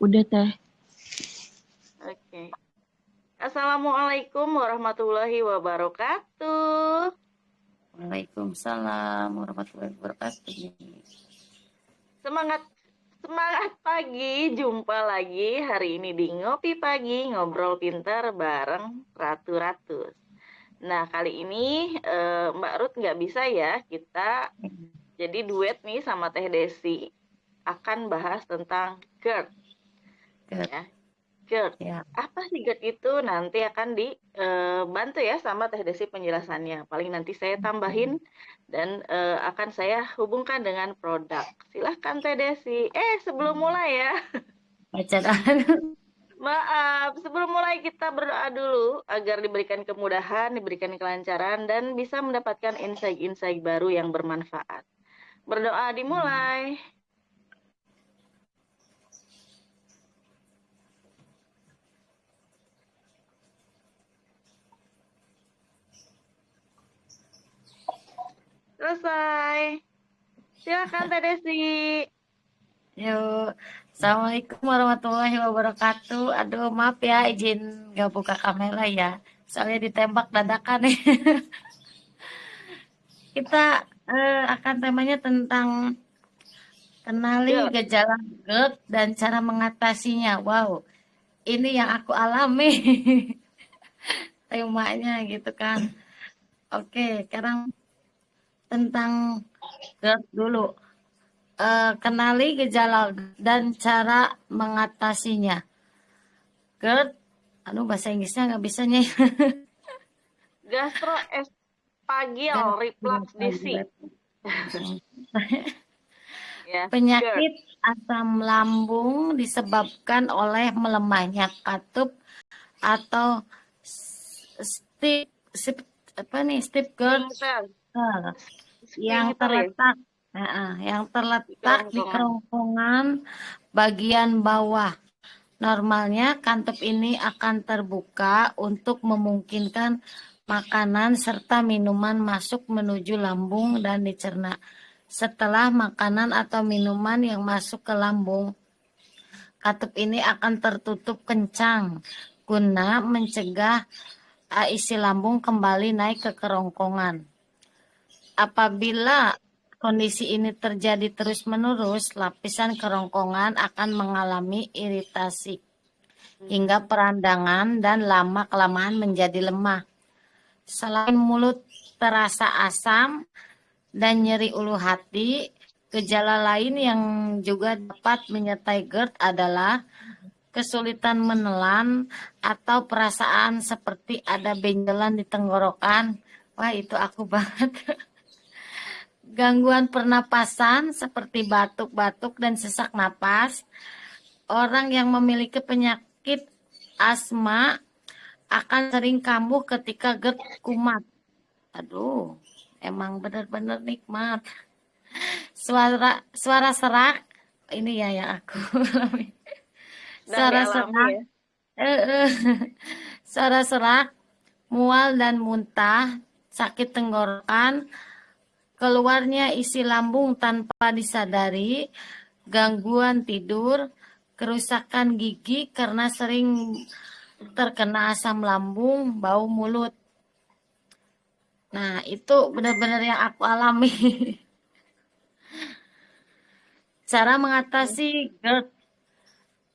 Udah teh. Oke. Assalamualaikum warahmatullahi wabarakatuh. Waalaikumsalam warahmatullahi wabarakatuh. Semangat semangat pagi, jumpa lagi hari ini di Ngopi Pagi, ngobrol pintar bareng Ratu-Ratu. Nah, kali ini Mbak Ruth nggak bisa ya, kita jadi duet nih sama Teh Desi. Akan bahas tentang GERD. GERD. Ya, GERD. Ya. Apa sih GERD itu? Nanti akan dibantu ya sama Teh Desi penjelasannya. Paling nanti saya tambahin dan akan saya hubungkan dengan produk. Silahkan Teh Desi. Sebelum mulai ya. Bacaan. Maaf, sebelum mulai kita berdoa dulu agar diberikan kemudahan, diberikan kelancaran, dan bisa mendapatkan insight-insight baru yang bermanfaat. Berdoa dimulai. Selesai. Silakan Teh Desi. Yuk. Assalamualaikum warahmatullahi wabarakatuh. Aduh, maaf ya, izin gak buka kamera ya. Soalnya ditembak dadakan nih. Kita akan temanya tentang kenali GERD. gejala GERD dan cara mengatasinya. Wow, ini yang aku alami. Temanya gitu kan. Oke, sekarang tentang GERD dulu. Kenali gejala dan cara mengatasinya. GERD, aduh bahasa Inggrisnya nggak bisa nih. Gastroesophageal reflux disease. Ya, GERD. Penyakit asam lambung disebabkan oleh melemahnya katup atau stip, stip apa nih stip GERD Sphincter. yang Sphincter ya, terletak yang di terletak di kerongkongan. kerongkongan bagian bawah. Normalnya kantop ini akan terbuka untuk memungkinkan makanan serta minuman masuk menuju lambung dan dicerna. Setelah makanan atau minuman yang masuk ke lambung, katup ini akan tertutup kencang guna mencegah isi lambung kembali naik ke kerongkongan. Apabila kondisi ini terjadi terus-menerus, lapisan kerongkongan akan mengalami iritasi hingga perandangan dan lama-kelamaan menjadi lemah. Selain mulut terasa asam dan nyeri ulu hati, gejala lain yang juga dapat menyertai GERD adalah kesulitan menelan atau perasaan seperti ada benjolan di tenggorokan. Wah, itu aku banget. Gangguan pernapasan seperti batuk-batuk dan sesak napas. Orang yang memiliki penyakit asma akan sering kambuh ketika GERD kumat. Aduh, emang benar-benar nikmat. Suara serak, ini ya yang aku alami. Sedang Suara dialami serak, ya. eh, eh. Suara serak, mual dan muntah, sakit tenggorokan, keluarnya isi lambung tanpa disadari, gangguan tidur, kerusakan gigi karena sering terkena asam lambung, bau mulut. Nah, itu benar-benar yang aku alami. Cara mengatasi GERD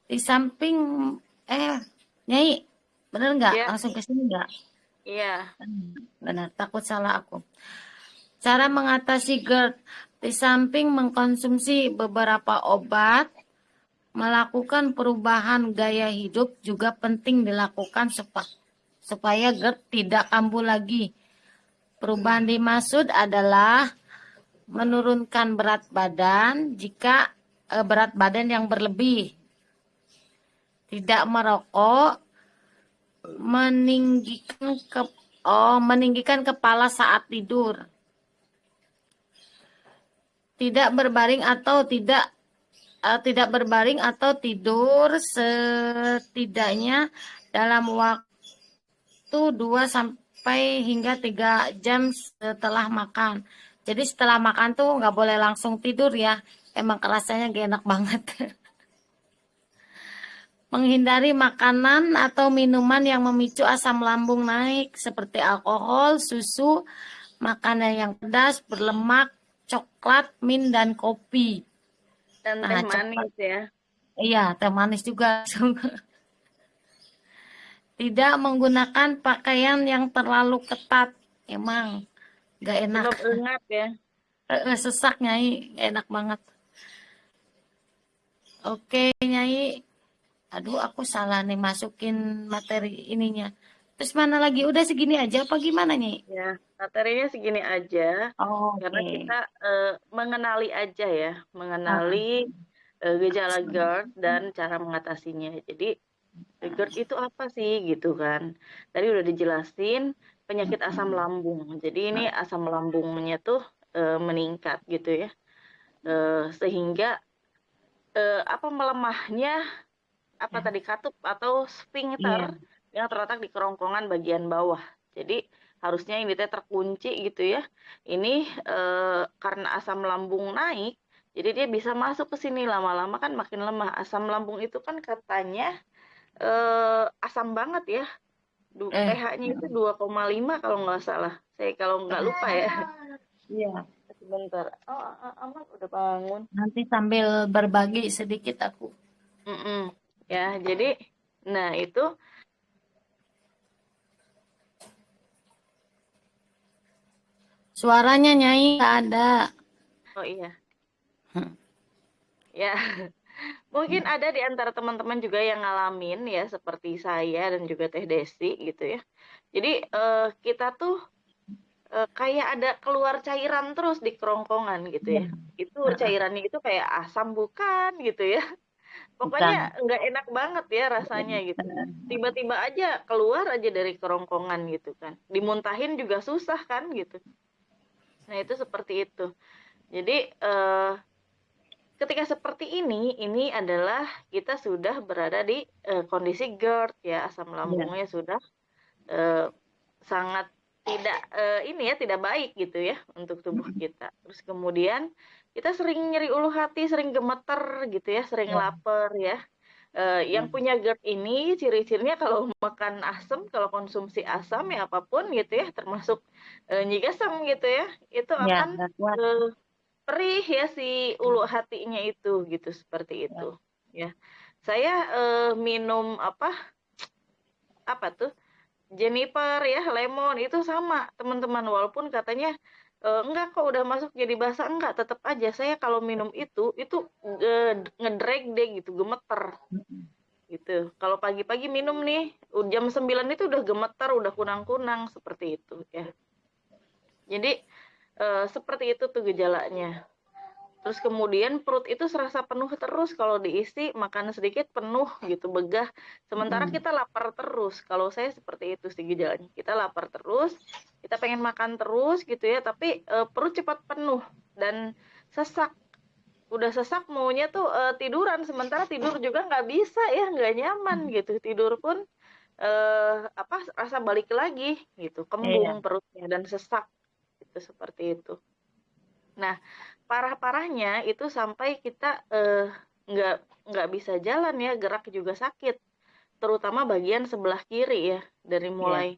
di samping Nyai, benar nggak? Ya, Langsung ke sini nggak? iya. Benar, takut salah aku. Cara mengatasi GERD di samping mengkonsumsi beberapa obat, melakukan perubahan gaya hidup juga penting dilakukan supaya GERD tidak kambuh lagi. Perubahan dimaksud adalah menurunkan berat badan jika berat badan yang berlebih, tidak merokok, meninggikan kepala saat tidur, tidak berbaring atau tidur setidaknya dalam waktu 2 sampai hingga 3 jam setelah makan. Jadi setelah makan tuh nggak boleh langsung tidur ya. Emang kerasanya gak enak banget. Menghindari makanan atau minuman yang memicu asam lambung naik seperti alkohol, susu, makanan yang pedas, berlemak, coklat, min, dan kopi. Dan teh Nah, coklat, manis ya. iya, teh manis juga. Tidak menggunakan pakaian yang terlalu ketat. Emang gak enak. Sebab engat ya. Sesak, Nyai. Gak enak banget. Oke, Nyai. Aduh, aku salah nih masukin materi ininya. Terus mana lagi? Udah segini aja apa gimana, Nyai? Ya, materinya segini aja. Karena kita Oke. mengenali aja ya, mengenali Ah, gejala GERD dan cara mengatasinya. Jadi GERD itu apa sih gitu kan? Tadi udah dijelasin penyakit asam lambung. Jadi ini asam lambungnya tuh meningkat gitu ya. Sehingga apa melemahnya apa tadi katup atau sphincter iya. yang terletak di kerongkongan bagian bawah. Jadi harusnya ini teh terkunci gitu ya. Ini karena asam lambung naik, jadi dia bisa masuk ke sini lama-lama kan makin lemah. Asam lambung itu kan katanya asam banget ya. Eh, pH-nya itu 2,5 kalau nggak salah. Saya kalau nggak lupa ya. iya. Sebentar. Oh, aman udah bangun. Nanti sambil berbagi sedikit aku. Mm-mm. Ya, jadi nah itu Suaranya Nyai nggak ada. oh iya. Ya, mungkin ada di antara teman-teman juga yang ngalamin ya seperti saya dan juga Teh Desi gitu ya. Jadi kita tuh kayak ada keluar cairan terus di kerongkongan gitu Iya. ya. Itu Heeh. cairannya itu kayak asam bukan gitu ya. Pokoknya Bukan. nggak enak banget ya rasanya gitu. Tiba-tiba aja keluar aja dari kerongkongan gitu kan. Dimuntahin juga susah kan gitu. Nah itu seperti itu. Jadi ketika seperti ini adalah kita sudah berada di kondisi GERD ya, asam Iya. lambungnya sudah eh, sangat tidak ini ya, tidak baik gitu ya untuk tubuh kita. Terus kemudian kita sering nyeri ulu hati, sering gemeter gitu ya, sering Iya. lapar ya. Yang Iya. punya GERD ini ciri-cirinya kalau makan asam, kalau konsumsi asam ya apapun gitu ya, termasuk nyigasem gitu ya, itu Iya, akan nggak kuat. eh, perih ya si ulu hatinya itu gitu seperti itu Ya. ya. Saya minum apa tuh Jennifer ya lemon itu sama teman-teman walaupun katanya enggak kok udah masuk jadi basah enggak tetap aja saya kalau minum itu ngedrag deh gitu gemeter gitu. Kalau pagi-pagi minum nih jam 9 itu udah gemeter udah kunang-kunang seperti itu ya. Jadi seperti itu tuh gejalanya. Terus kemudian perut itu serasa penuh terus kalau diisi makanan sedikit penuh gitu, begah. Sementara kita lapar terus. Kalau saya seperti itu sih gejalanya. Kita lapar terus, kita pengen makan terus gitu ya, tapi perut cepat penuh dan sesak. Udah sesak maunya tuh tiduran, sementara tidur juga nggak bisa ya, nggak nyaman gitu. Tidur pun rasa balik lagi gitu, kembung Iya. perutnya dan sesak itu seperti itu. Nah, parah-parahnya itu sampai kita nggak nggak bisa jalan ya, gerak juga sakit, terutama bagian sebelah kiri ya, dari Iya. mulai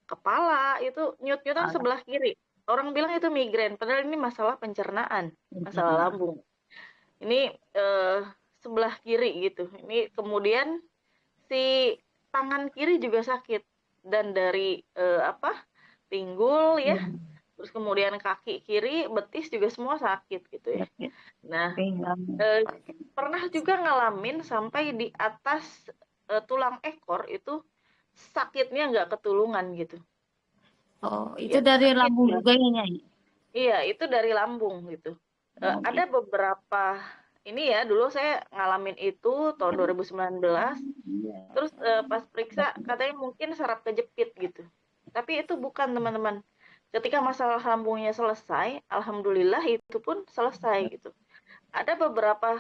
kepala itu nyut-nyutan Ah, sebelah kiri. Orang bilang itu migrain, padahal ini masalah pencernaan, masalah lambung. Ini eh, sebelah kiri gitu. Ini kemudian si tangan kiri juga sakit dan dari pinggul ya, iya. terus kemudian kaki kiri, betis juga semua sakit gitu ya. Sakit Nah, pinggang. eh, pernah juga ngalamin sampai di atas tulang ekor itu sakitnya nggak ketulungan gitu. Oh, itu Ya, dari sakit lambung juga banget. ya, Nyai? Iya, itu dari lambung gitu. Oh, Ada gitu. beberapa ini ya, dulu saya ngalamin itu tahun 2019. Iya. Terus pas periksa katanya mungkin saraf kejepit gitu. Tapi itu bukan teman-teman. Ketika masalah lambungnya selesai, alhamdulillah itu pun selesai gitu. Ada beberapa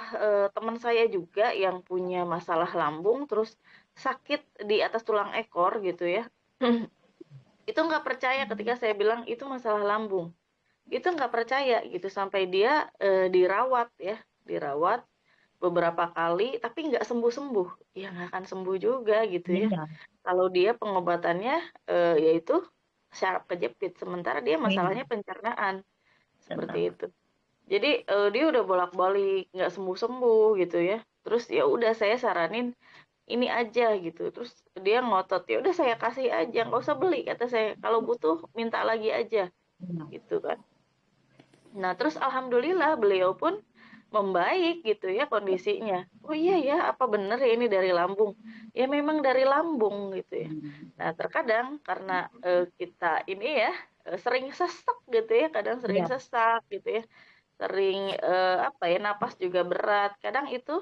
teman saya juga yang punya masalah lambung terus sakit di atas tulang ekor gitu ya. Itu nggak percaya ketika saya bilang itu masalah lambung. Itu nggak percaya gitu sampai dia dirawat ya, dirawat beberapa kali tapi nggak sembuh-sembuh, ya nggak akan sembuh juga gitu ya. Iya, Kalau dia pengobatannya, yaitu syaraf kejepit, sementara dia iya, masalahnya pencernaan, seperti benar. itu. Jadi, dia udah bolak-balik nggak sembuh-sembuh gitu ya. Terus ya udah saya saranin, "Ini aja," gitu. Terus dia ngotot, "Ya udah saya kasih aja, nggak usah beli," kata saya, "kalau butuh minta lagi aja," Iya. gitu kan. Nah, terus alhamdulillah beliau pun membaik gitu ya kondisinya. Oh iya ya, apa bener ya ini dari lambung? Ya memang dari lambung gitu ya. Hmm. Nah, terkadang karena kita ini ya sering sesak gitu ya, kadang sering Iya. sesak gitu ya, sering apa ya, napas juga berat. Kadang itu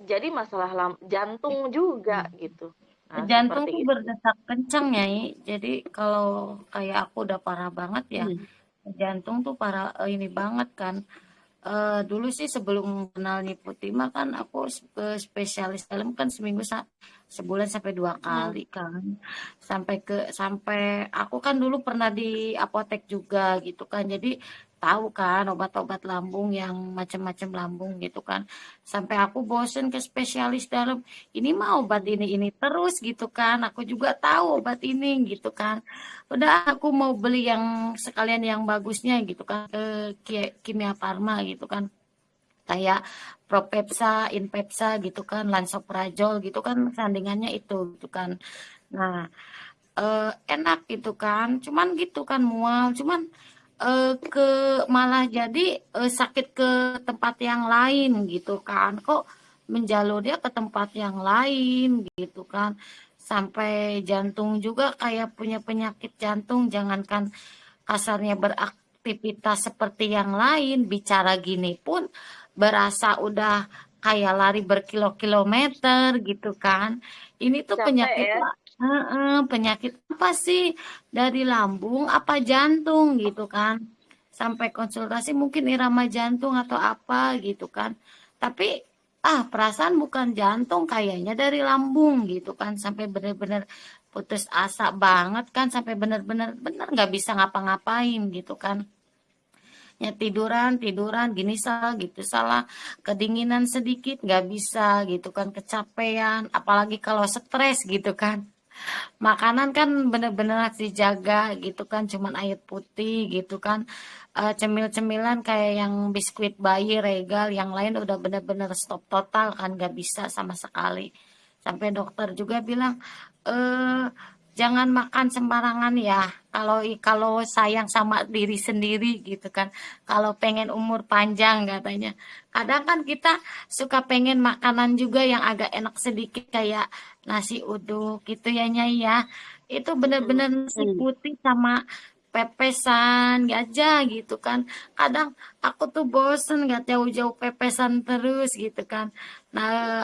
jadi masalah jantung juga gitu. Nah, Jantung seperti tuh itu. berdetak kencang ya, jadi kalau kayak aku udah parah banget ya, Hmm. jantung tuh parah, ini banget kan. Dulu sih sebelum kenal Niputima kan aku ke spesialis dalam kan seminggu sebulan sampai 2 kali Hmm. kan. Sampai aku kan dulu pernah di apotek juga gitu kan. Jadi tahu kan obat-obat lambung yang macam-macam lambung gitu kan. Sampai aku bosen ke spesialis dalam. Ini mah obat Hmm. ini terus gitu kan. Aku juga tahu obat ini gitu kan. Udah aku mau beli yang sekalian yang bagusnya gitu kan ke Kimia Farma gitu kan, kayak Propepsa, Inpepsa gitu kan, Lansoprazol gitu kan, sandingannya itu gitu kan. Nah, enak gitu kan, cuman gitu kan mual, cuman ke malah jadi sakit ke tempat yang lain gitu kan, kok menjalurnya ke tempat yang lain gitu kan, sampai jantung juga kayak punya penyakit jantung, jangankan kasarnya beraktivitas seperti yang lain, bicara gini pun berasa udah kayak lari berkilo-kilometer gitu kan. Ini tuh Capek penyakit ya. penyakit apa sih, dari lambung apa jantung gitu kan. Sampai konsultasi mungkin irama jantung atau apa gitu kan. Tapi perasaan bukan jantung, kayaknya dari lambung gitu kan, sampai benar-benar putus asa banget kan, sampai benar-benar benar nggak bisa ngapa-ngapain gitu kan, ya tiduran tiduran gini salah gitu salah, kedinginan sedikit nggak bisa gitu kan, kecapean apalagi kalau stres gitu kan. Makanan kan bener-bener harus dijaga gitu kan, cuman air putih gitu kan. Cemil-cemilan kayak yang biskuit bayi Regal, yang lain udah bener-bener stop total kan, gak bisa sama sekali. Sampai dokter juga bilang, eh jangan makan sembarangan ya. Kalau sayang sama diri sendiri gitu kan. Kalau pengen umur panjang katanya. Kadang kan kita suka pengen makanan juga yang agak enak sedikit, kayak nasi uduk gitu ya Nyai ya. Itu Hmm. bener-bener nasi putih sama pepesan aja gitu kan. Kadang aku tuh bosen nggak jauh-jauh pepesan terus gitu kan. Nah,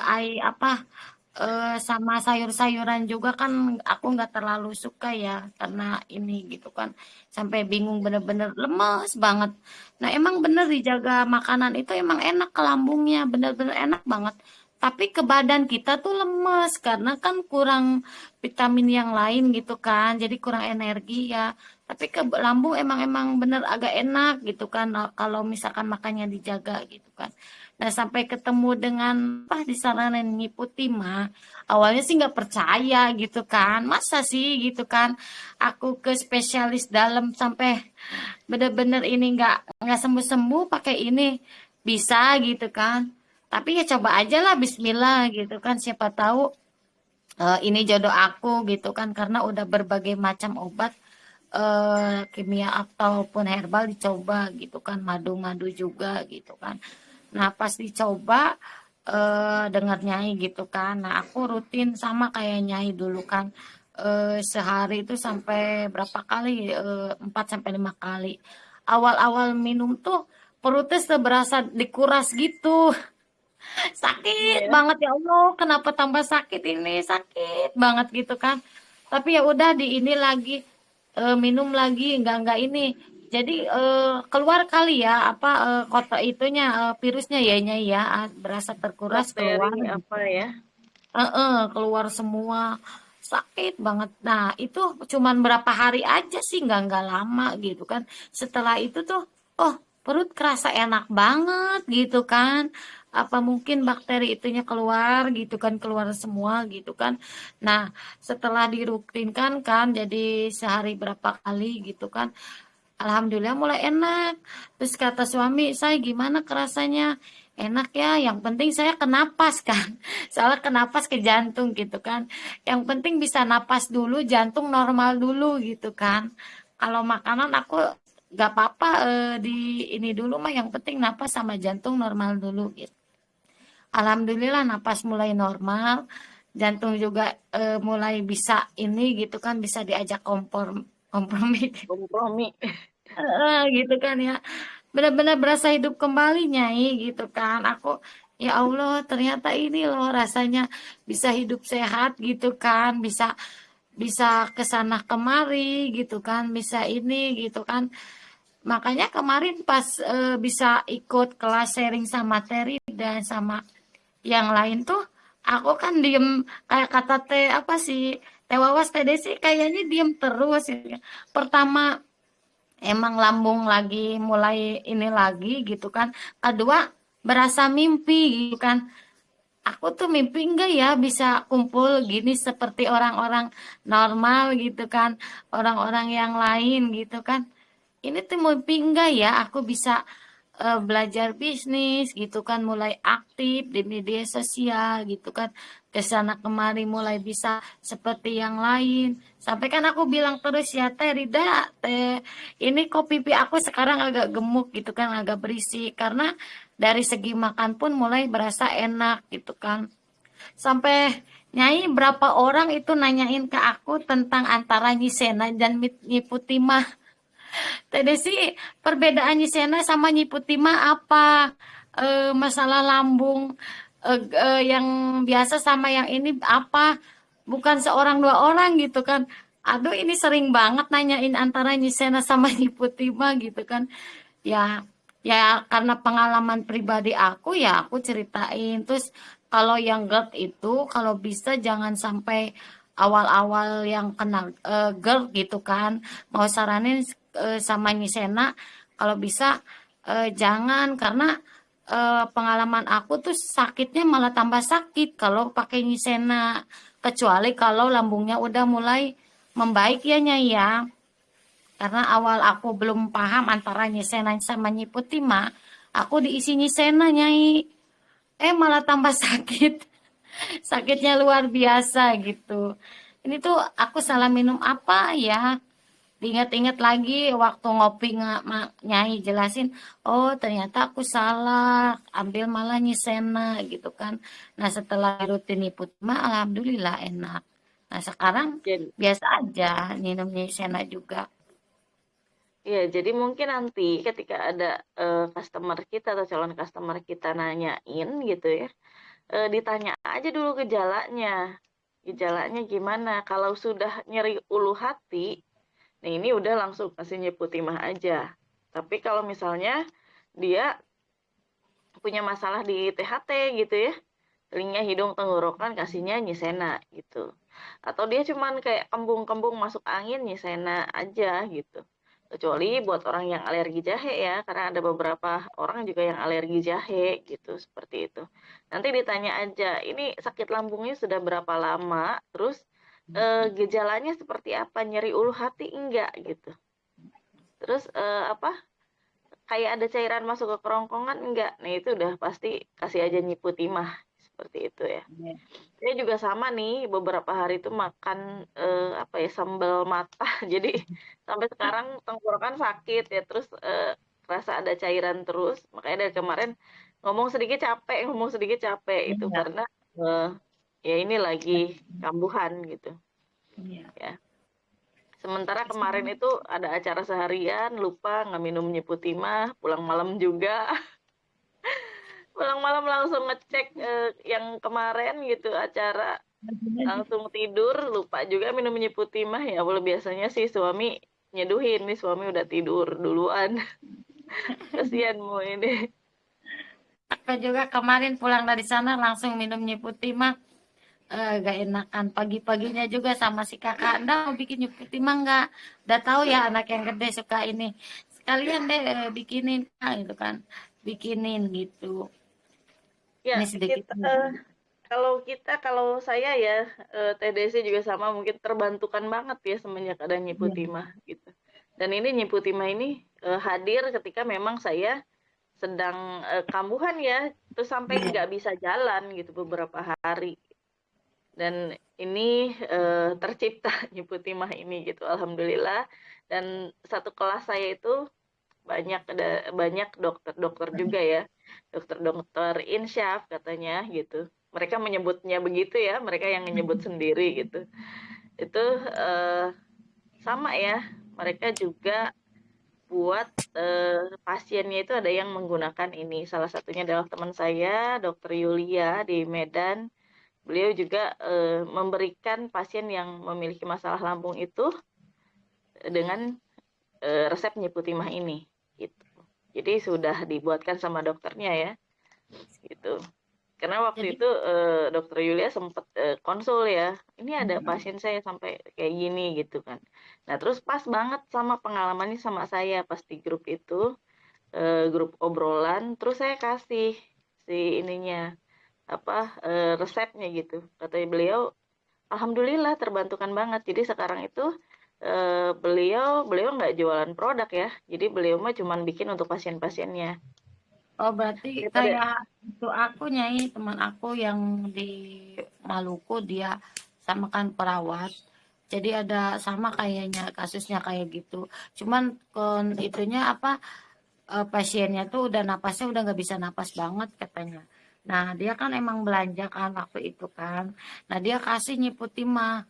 sama sayur-sayuran juga kan aku nggak terlalu suka ya, karena ini gitu kan, sampai bingung bener-bener lemes banget. Nah emang bener dijaga makanan itu emang enak ke lambungnya, bener-bener enak banget, tapi ke badan kita tuh lemes karena kan kurang vitamin yang lain gitu kan, jadi kurang energi ya. Tapi ke lambung emang emang bener agak enak gitu kan, kalau misalkan makannya dijaga gitu kan. Nah, sampai ketemu dengan disaranin nyiputi mah, awalnya sih nggak percaya gitu kan. Masa sih gitu kan? Aku ke spesialis dalam sampai bener-bener ini nggak sembuh-sembuh pakai ini, bisa gitu kan. Tapi ya coba aja lah Bismillah gitu kan. Siapa tahu ini jodoh aku gitu kan, karena udah berbagai macam obat kimia ataupun herbal dicoba gitu kan, madu-madu juga gitu kan. Nah, pas dicoba dengar Nyai gitu kan. Nah, aku rutin sama kayak Nyai dulu kan. Sehari itu sampai berapa kali? 4 sampai 5 kali. Awal-awal minum tuh perutnya berasa dikuras gitu. Sakit Iya. banget, ya Allah, kenapa tambah sakit ini? Sakit banget gitu kan. Tapi ya udah di ini lagi, minum lagi, enggak ini. Jadi keluar kali ya apa kota itunya, virusnya ya Nyai ya, berasa terkuras Bakteri keluar gitu. apa ya? Keluar semua. Sakit banget. Nah, itu cuman berapa hari aja sih, enggak lama gitu kan. Setelah itu tuh, oh perut kerasa enak banget gitu kan. Apa mungkin bakteri itunya keluar gitu kan, keluar semua gitu kan. Nah, setelah dirutinkan kan jadi sehari berapa kali gitu kan. Alhamdulillah mulai enak. Terus kata suami, saya gimana kerasanya? Enak ya, yang penting saya ke napas kan. Soalnya ke napas ke jantung gitu kan. Yang penting bisa napas dulu, jantung normal dulu gitu kan. Kalau makanan aku gak apa-apa di ini dulu mah, yang penting napas sama jantung normal dulu gitu. Alhamdulillah napas mulai normal, jantung juga mulai bisa ini gitu kan, bisa diajak kompromi. Kompromi. Gitu kan ya, benar-benar berasa hidup kembali Nyai gitu kan. Aku ya Allah, ternyata ini loh rasanya bisa hidup sehat gitu kan, bisa bisa kesana kemari gitu kan, bisa ini gitu kan. Makanya kemarin pas bisa ikut kelas sharing sama Terry dan sama yang lain tuh, aku kan diem, kayak kata teh apa sih, teh Wawas, teh Desi kayaknya diem terus ya. Pertama emang lambung lagi mulai ini lagi gitu kan. Kedua berasa mimpi gitu kan. Aku tuh mimpi enggak ya bisa kumpul gini seperti orang-orang normal gitu kan. Orang-orang yang lain gitu kan. Ini tuh mimpi enggak ya aku bisa belajar bisnis gitu kan, mulai aktif di media sosial gitu kan, kesana kemari mulai bisa seperti yang lain. Sampai kan aku bilang terus ya teh Rida, teh ini kok pipi aku sekarang agak gemuk gitu kan, agak berisi karena dari segi makan pun mulai berasa enak gitu kan. Sampai Nyai berapa orang itu nanyain ke aku tentang antara Nyisena dan Nyiputimah. Tadi sih perbedaannya Sena sama Nyi Putih mah apa? Masalah lambung yang biasa sama yang ini apa? Bukan seorang dua orang gitu kan. Aduh ini sering banget nanyain antara Nyi Sena sama Nyi Putih mah gitu kan. Ya, ya karena pengalaman pribadi aku ya aku ceritain. Terus kalau yang GERD itu kalau bisa jangan sampai awal-awal yang kena GERD gitu kan. Mau saranin sama Nyisena kalau bisa jangan, karena pengalaman aku tuh sakitnya malah tambah sakit kalau pakai Nyisena. Kecuali kalau lambungnya udah mulai membaik ya Nyai ya. Karena awal aku belum paham antara Nyisena sama Nyi Putih mah, aku diisi Nyisena Nyai. Malah tambah sakit. Sakitnya luar biasa gitu. Ini tuh aku salah minum apa ya? Diingat-ingat lagi waktu ngopi Nyai jelasin, oh ternyata aku salah, ambil malah Nyisena gitu kan. Nah setelah rutin Putih mah alhamdulillah enak. Nah sekarang Jadi, biasa aja minum Nyisena juga. ya, jadi mungkin nanti ketika ada customer kita atau calon customer kita nanyain gitu ya, ditanya aja dulu gejalanya. Gejalanya gimana? Kalau sudah nyeri ulu hati, nah ini udah langsung kasih Nyeputimah aja. Tapi kalau misalnya dia punya masalah di THT gitu ya, telinga, hidung, tenggorokan, kasihnya Nyisena gitu. Atau dia cuman kayak kembung-kembung masuk angin, Nyisena aja gitu. Kecuali buat orang yang alergi jahe ya, karena ada beberapa orang juga yang alergi jahe gitu, seperti itu. Nanti ditanya aja, ini sakit lambungnya sudah berapa lama, terus gejalanya seperti apa, nyeri ulu hati enggak gitu. Terus apa, kayak ada cairan masuk ke kerongkongan enggak? Nah, itu udah pasti kasih aja Nyipu Timah seperti itu ya. Saya juga sama nih beberapa hari itu makan apa ya, sambal mata. Jadi sampai sekarang tenggorokan sakit ya, terus rasa ada cairan terus. Makanya dari kemarin ngomong sedikit capek itu Iya, karena eh, ya ini lagi kambuhan gitu iya. ya. Sementara kemarin itu ada acara seharian, lupa nggak minum Nyeputimah, pulang malam juga. Pulang malam langsung ngecek yang kemarin gitu acara, langsung tidur, lupa juga minum Nyeputimah. Ya boleh, biasanya sih suami nyeduhin, nih suami udah tidur duluan. Kasihanmu ini. Aku juga kemarin pulang dari sana langsung minum Putih mah gak enakan. Pagi-paginya juga sama si kakak, "Nda mau bikin Putih mah nggak?" Udah tahu ya anak yang gede suka ini. kalian deh bikinin gitu kan, bikinin gitu. Ya, Ini sedikit. kita kalau saya ya TDC juga sama mungkin terbantukan banget ya semenjak ada Nyipu Iya. Timah gitu. Dan ini Nyipu Timah ini hadir ketika memang saya sedang kambuhan ya, terus sampai Iya. nggak bisa jalan gitu beberapa hari. Dan ini tercipta Nyipu Timah ini gitu, alhamdulillah. Dan satu kelas saya itu ada banyak dokter-dokter juga ya, dokter-dokter insyaf katanya gitu. Mereka menyebutnya begitu ya, mereka yang menyebut sendiri gitu. Itu sama ya, mereka juga buat pasiennya itu ada yang menggunakan ini. Salah satunya adalah teman saya, Dokter Yulia di Medan. Beliau juga memberikan pasien yang memiliki masalah lambung itu dengan resep Nyipu Timah ini gitu. Jadi sudah dibuatkan sama dokternya ya gitu. Karena waktu Jadi itu dokter Yulia sempat konsul ya, ini ada pasien saya sampai kayak gini gitu kan. Nah terus pas banget sama pengalamannya sama saya pas di grup itu, grup obrolan, terus saya kasih si ininya apa resepnya gitu. Kata beliau, alhamdulillah terbantukan banget. Jadi sekarang itu beliau beliau nggak jualan produk ya. Jadi beliau mah cuma bikin untuk pasien-pasiennya. oh berarti Daripada kayak itu aku Nyai, teman aku yang di Maluku dia sama kan perawat. Jadi ada sama kayaknya kasusnya kayak gitu. Cuman kon itunya apa pasiennya tuh udah napasnya udah nggak bisa napas banget katanya. Nah dia kan emang belanja kan waktu itu kan. Nah dia kasih nyiputi mah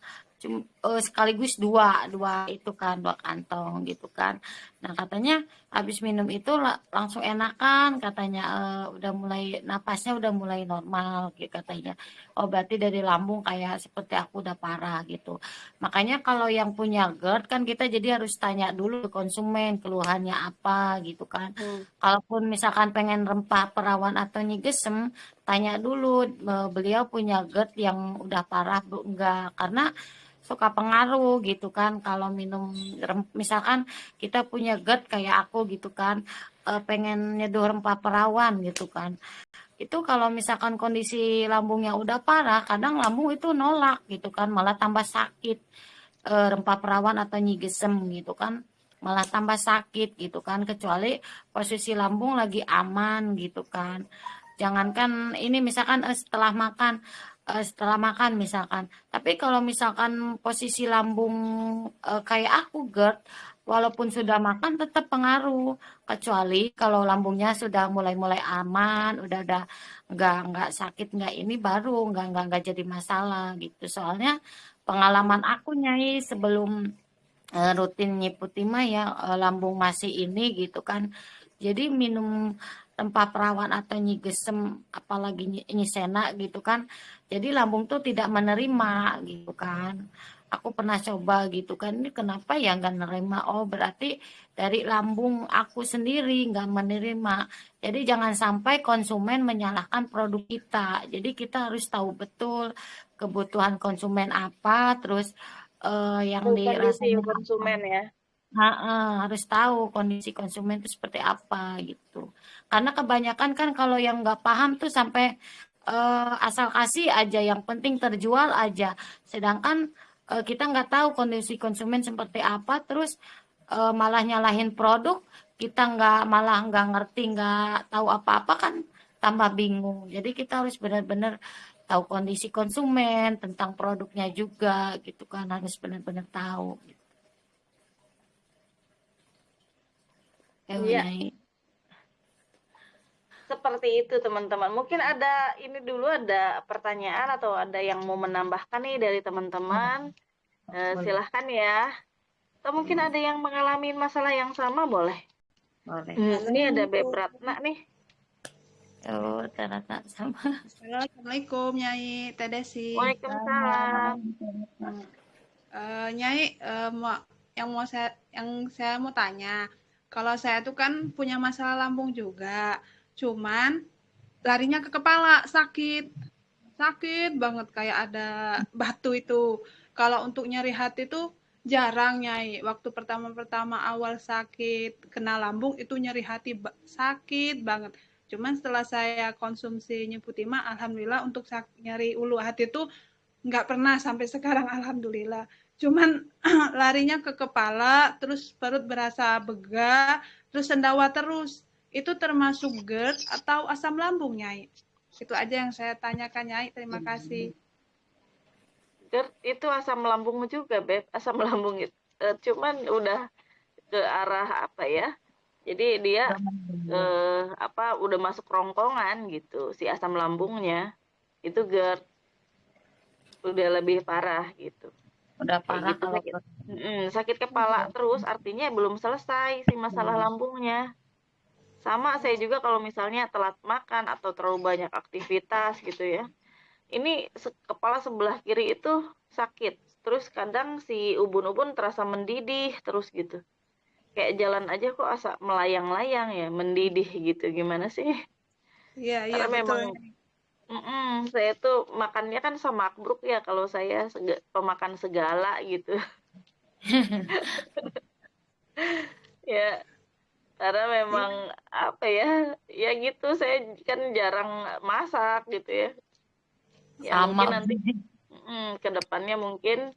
sekaligus dua dua itu kan dua kantong gitu kan. Nah katanya habis minum itu langsung enakan katanya udah mulai napasnya udah mulai normal gitu katanya. Oh berarti dari lambung kayak seperti aku udah parah gitu. Makanya kalau yang punya GERD kan kita jadi harus tanya dulu ke konsumen keluhannya apa gitu kan. hmm, Kalaupun misalkan pengen rempah perawan atau nyigesem, tanya dulu beliau punya GERD yang udah parah bu enggak karena suka pengaruh gitu kan kalau minum misalkan kita punya GERD kayak aku gitu kan pengen nyeduh rempah perawan gitu kan itu kalau misalkan kondisi lambungnya udah parah kadang lambung itu nolak gitu kan malah tambah sakit rempah perawan atau nyi gesem gitu kan malah tambah sakit gitu kan kecuali posisi lambung lagi aman gitu kan jangankan ini misalkan setelah makan misalkan tapi kalau misalkan posisi lambung kayak aku GERD walaupun sudah makan tetap pengaruh kecuali kalau lambungnya sudah mulai-mulai aman udah ada nggak sakit nggak ini baru nggak jadi masalah gitu soalnya pengalaman aku Nyai sebelum rutin nyiputi mah ya lambung masih ini gitu kan jadi minum rempah perawan atau nyi gesem apalagi nyi sena gitu kan jadi lambung tuh tidak menerima gitu kan aku pernah coba gitu kan ini kenapa ya nggak nerima oh berarti dari lambung aku sendiri nggak menerima jadi jangan sampai konsumen menyalahkan produk kita jadi kita harus tahu betul kebutuhan konsumen apa terus yang kondisi dirasanya apa. konsumen ya. Heeh, harus tahu kondisi konsumen itu seperti apa gitu. Karena kebanyakan kan kalau yang nggak paham tuh sampai asal kasih aja, yang penting terjual aja. Sedangkan kita nggak tahu kondisi konsumen seperti apa, terus malah nyalahin produk, kita nggak malah nggak ngerti, nggak tahu apa-apa kan tambah bingung. Jadi kita harus benar-benar tahu kondisi konsumen tentang produknya juga gitu kan harus benar-benar tahu. Iya, Nyai. seperti itu teman-teman. Mungkin ada ini dulu ada pertanyaan atau ada yang mau menambahkan nih dari teman-teman. Boleh, Silahkan ya. Atau mungkin ada yang mengalami masalah yang sama boleh. boleh. Ini Halo, ada Bebratna nih. Oh, ternyata sama. Assalamualaikum Nyai Teh Desi. Waalaikumsalam. Nyai, yang saya mau tanya, kalau saya tuh kan punya masalah lambung juga, cuman larinya ke kepala, sakit, sakit banget kayak ada batu itu. Kalau untuk nyari hati tuh Jarang Nyai. Waktu pertama-pertama awal sakit kena lambung itu nyeri hati sakit banget. Cuman setelah saya konsumsi Nyeputima, alhamdulillah untuk nyeri ulu hati itu nggak pernah sampai sekarang alhamdulillah. Cuman larinya ke kepala, terus perut berasa begah, terus sendawa terus. Itu termasuk GERD atau asam lambung Nyai? Itu aja yang saya tanyakan Nyai. Terima kasih. GERD itu asam lambung juga, Beb. Asam lambung itu. Cuman udah ke arah apa ya? Jadi dia udah masuk rongkongan gitu si asam lambungnya. Itu GERD udah lebih parah gitu. Udah parah Gitu, kalau sakit kepala terus artinya belum selesai si masalah lambungnya. Sama saya juga kalau misalnya telat makan atau terlalu banyak aktivitas gitu ya. Ini kepala sebelah kiri itu sakit. Terus kadang si ubun-ubun terasa mendidih terus gitu. Kayak jalan aja kok asa melayang-layang ya, mendidih gitu. Gimana sih? Iya, iya Karena betul. memang saya tuh makannya kan semakbruk ya kalau saya pemakan segala gitu. Ya, karena memang apa ya, ya gitu saya kan jarang masak gitu ya. Ya sama. mungkin nanti ke depannya mungkin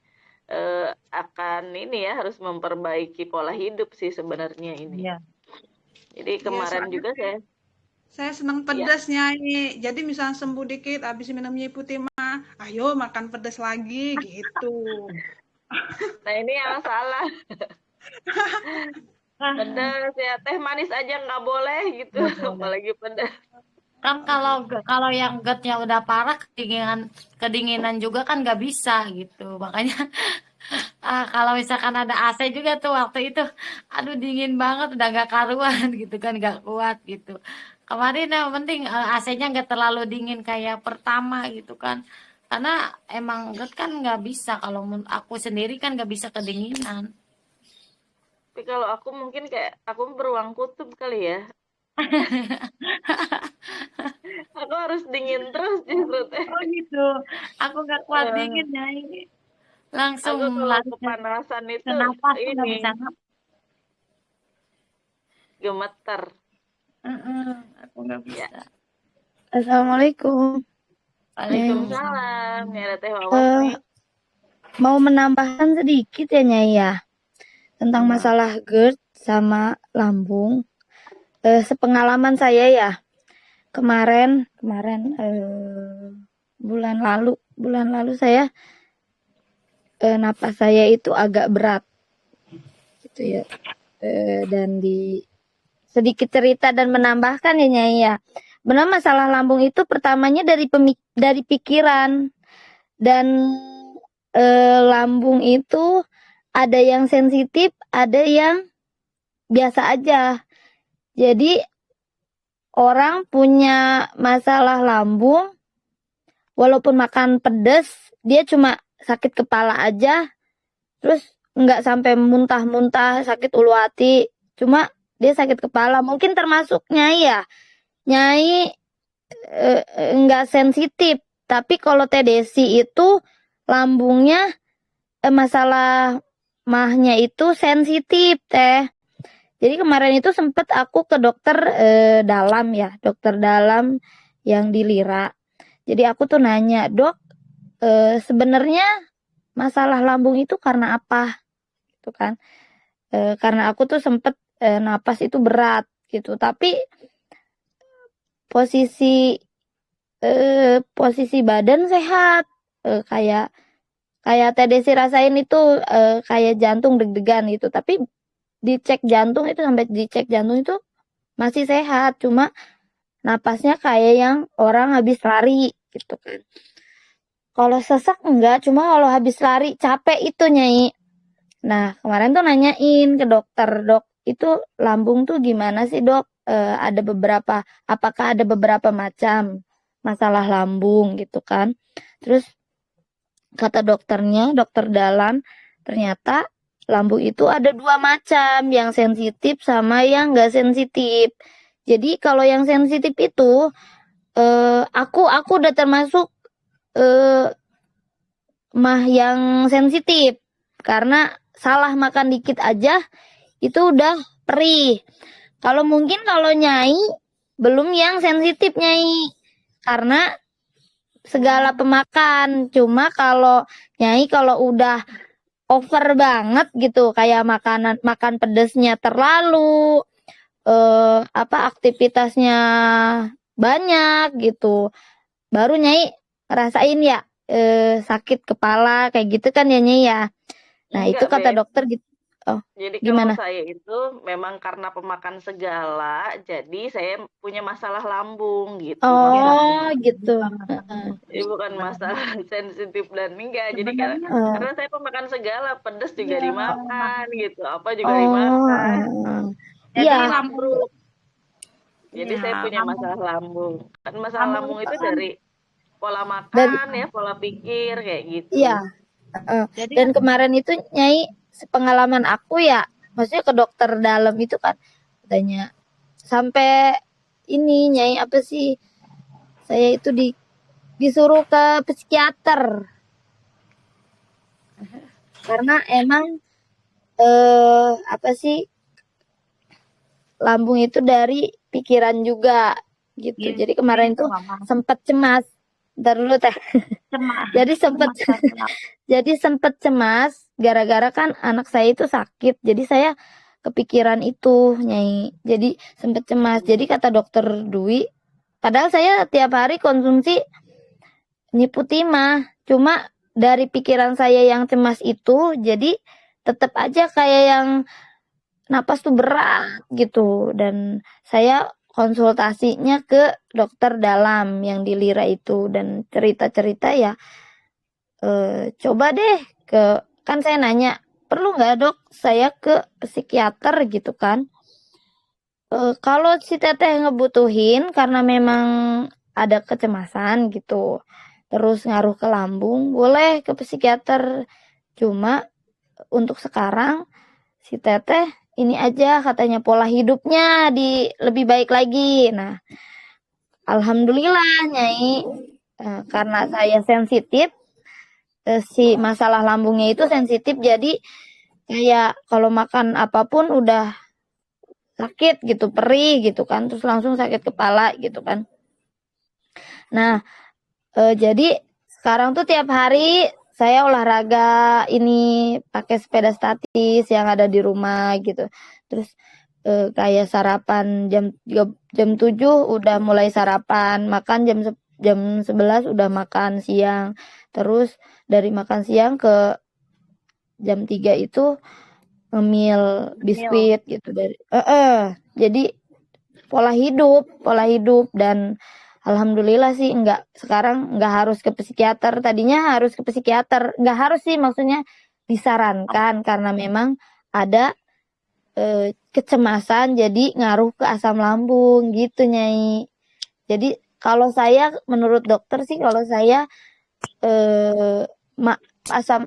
akan ini ya harus memperbaiki pola hidup sih sebenarnya ini. Iya. Jadi Iya, kemarin soalnya juga saya senang ya, pedas Nyai. Jadi misalnya sembuh dikit habis minum Nyai Putih mah, ayo makan pedas lagi gitu. nah ini yang salah. Pedas ya, teh manis aja nggak boleh gitu, Nggak boleh. apalagi pedas. Kan kalau yang GERD-nya udah parah, kedinginan juga kan nggak bisa gitu. Makanya kalau misalkan ada AC juga tuh waktu itu, aduh dingin banget, udah nggak karuan gitu kan, nggak kuat gitu. Kemarin yang penting AC-nya nggak terlalu dingin kayak pertama gitu kan. Karena emang GERD kan nggak bisa, kalau aku sendiri kan nggak bisa kedinginan. Tapi kalau aku mungkin kayak aku beruang kutub kali ya. Aku harus dingin terus justru teh. Oh gitu. Aku nggak kuat dingin ya ini. Langsung Aku kalau lari kepanasan ke itu nafas tuh nggak ini bisa nafas. gemeter. Aku nggak Ya. bisa. Assalamualaikum. Waalaikumsalam. Ini ada Teh Wawas Eh, nih. mau menambahkan sedikit ya Nyai ya tentang masalah GERD sama lambung. Sepengalaman saya ya kemarin bulan lalu saya napas saya itu agak berat gitu ya. Dan di sedikit cerita dan menambahkan ya Nyai ya. Benar masalah lambung itu pertamanya dari pikiran dan lambung itu ada yang sensitif, ada yang biasa aja. Jadi orang punya masalah lambung, walaupun makan pedas, dia cuma sakit kepala aja, terus nggak sampai muntah-muntah, sakit ulu hati, cuma dia sakit kepala. Mungkin termasuk Nyai ya, Nyai nggak sensitif, tapi kalau TDC itu lambungnya masalah mahnya itu sensitif teh. Jadi kemarin itu sempet aku ke dokter dalam ya, dokter dalam yang di Lira. Jadi aku tuh nanya, dok, sebenarnya masalah lambung itu karena apa? Gitu kan? Karena aku tuh sempet napas itu berat gitu, tapi posisi badan sehat, kayak TDC rasain itu kayak jantung deg-degan gitu, tapi dicek jantung itu sampai dicek jantung itu masih sehat, cuma napasnya kayak yang orang habis lari gitu kan. Kalau sesak enggak, cuma kalau habis lari capek itu Nyai. Nah kemarin tuh nanyain ke dokter, dok itu lambung tuh gimana sih dok? Apakah ada beberapa macam masalah lambung gitu kan? Terus kata dokternya, dokter dalam, ternyata lambung itu ada 2 macam, yang sensitif sama yang nggak sensitif. Jadi kalau yang sensitif itu, aku udah termasuk mah yang sensitif, karena salah makan dikit aja itu udah perih. Kalau mungkin kalau Nyai belum yang sensitif Nyai, karena segala pemakan. Cuma kalau Nyai kalau udah over banget gitu, kayak makan pedesnya terlalu, aktivitasnya banyak gitu, baru Nyai rasain ya sakit kepala kayak gitu kan ya Nyai ya. Nah itu Enggak, kata Beb. dokter gitu. Oh, Jadi gimana? kalau saya itu memang karena pemakan segala, jadi saya punya masalah lambung gitu maksudnya. Oh gitu. Jadi bukan masalah sensitif dan enggak. Jadi Sebenarnya karena saya pemakan segala, pedas juga iya, dimakan gitu, apa juga dimakan. Oh, jadi iya. lambung Jadi ya saya punya lambung masalah lambung. Kan masalah lambung lambung itu itu kan dari pola Dan makan ya, pola pikir kayak gitu. iya. jadi Dan kemarin itu Nyai pengalaman aku ya, maksudnya ke dokter dalam itu kan katanya sampai ini Nyai apa sih? Saya itu disuruh ke psikiater karena emang apa sih, lambung itu dari pikiran juga gitu. Jadi kemarin itu sempat cemas. Ntar dulu teh. cemas Jadi sempet cemas gara-gara kan anak saya itu sakit. Jadi saya kepikiran itu Nyai. Jadi sempet cemas. Jadi kata dokter Dwi, padahal saya tiap hari konsumsi Niputima, cuma dari pikiran saya yang cemas itu jadi tetap aja kayak yang napas tuh berat gitu. Dan saya konsultasinya ke dokter dalam yang di Lira itu dan cerita-cerita ya, coba deh kan saya nanya, perlu nggak dok saya ke psikiater gitu kan. Kalau si teteh ngebutuhin karena memang ada kecemasan gitu, terus ngaruh ke lambung, boleh ke psikiater. Cuma untuk sekarang si teteh ini aja katanya pola hidupnya lebih baik lagi. Nah, alhamdulillah Nyai, karena saya sensitif, si masalah lambungnya itu sensitif, jadi kayak kalau makan apapun udah sakit gitu, perih gitu kan, terus langsung sakit kepala gitu kan. Nah, jadi sekarang tuh tiap hari saya olahraga ini pakai sepeda statis yang ada di rumah gitu. Terus kayak sarapan jam 7 udah mulai sarapan, makan jam 11 udah makan siang. Terus dari makan siang ke jam 3 itu ngemil biskuit gitu dari jadi pola hidup dan alhamdulillah sih sekarang nggak harus ke psikiater. Tadinya harus ke psikiater, nggak harus sih, maksudnya disarankan karena memang ada kecemasan jadi ngaruh ke asam lambung gitu Nyai. Jadi kalau saya menurut dokter sih, kalau saya asam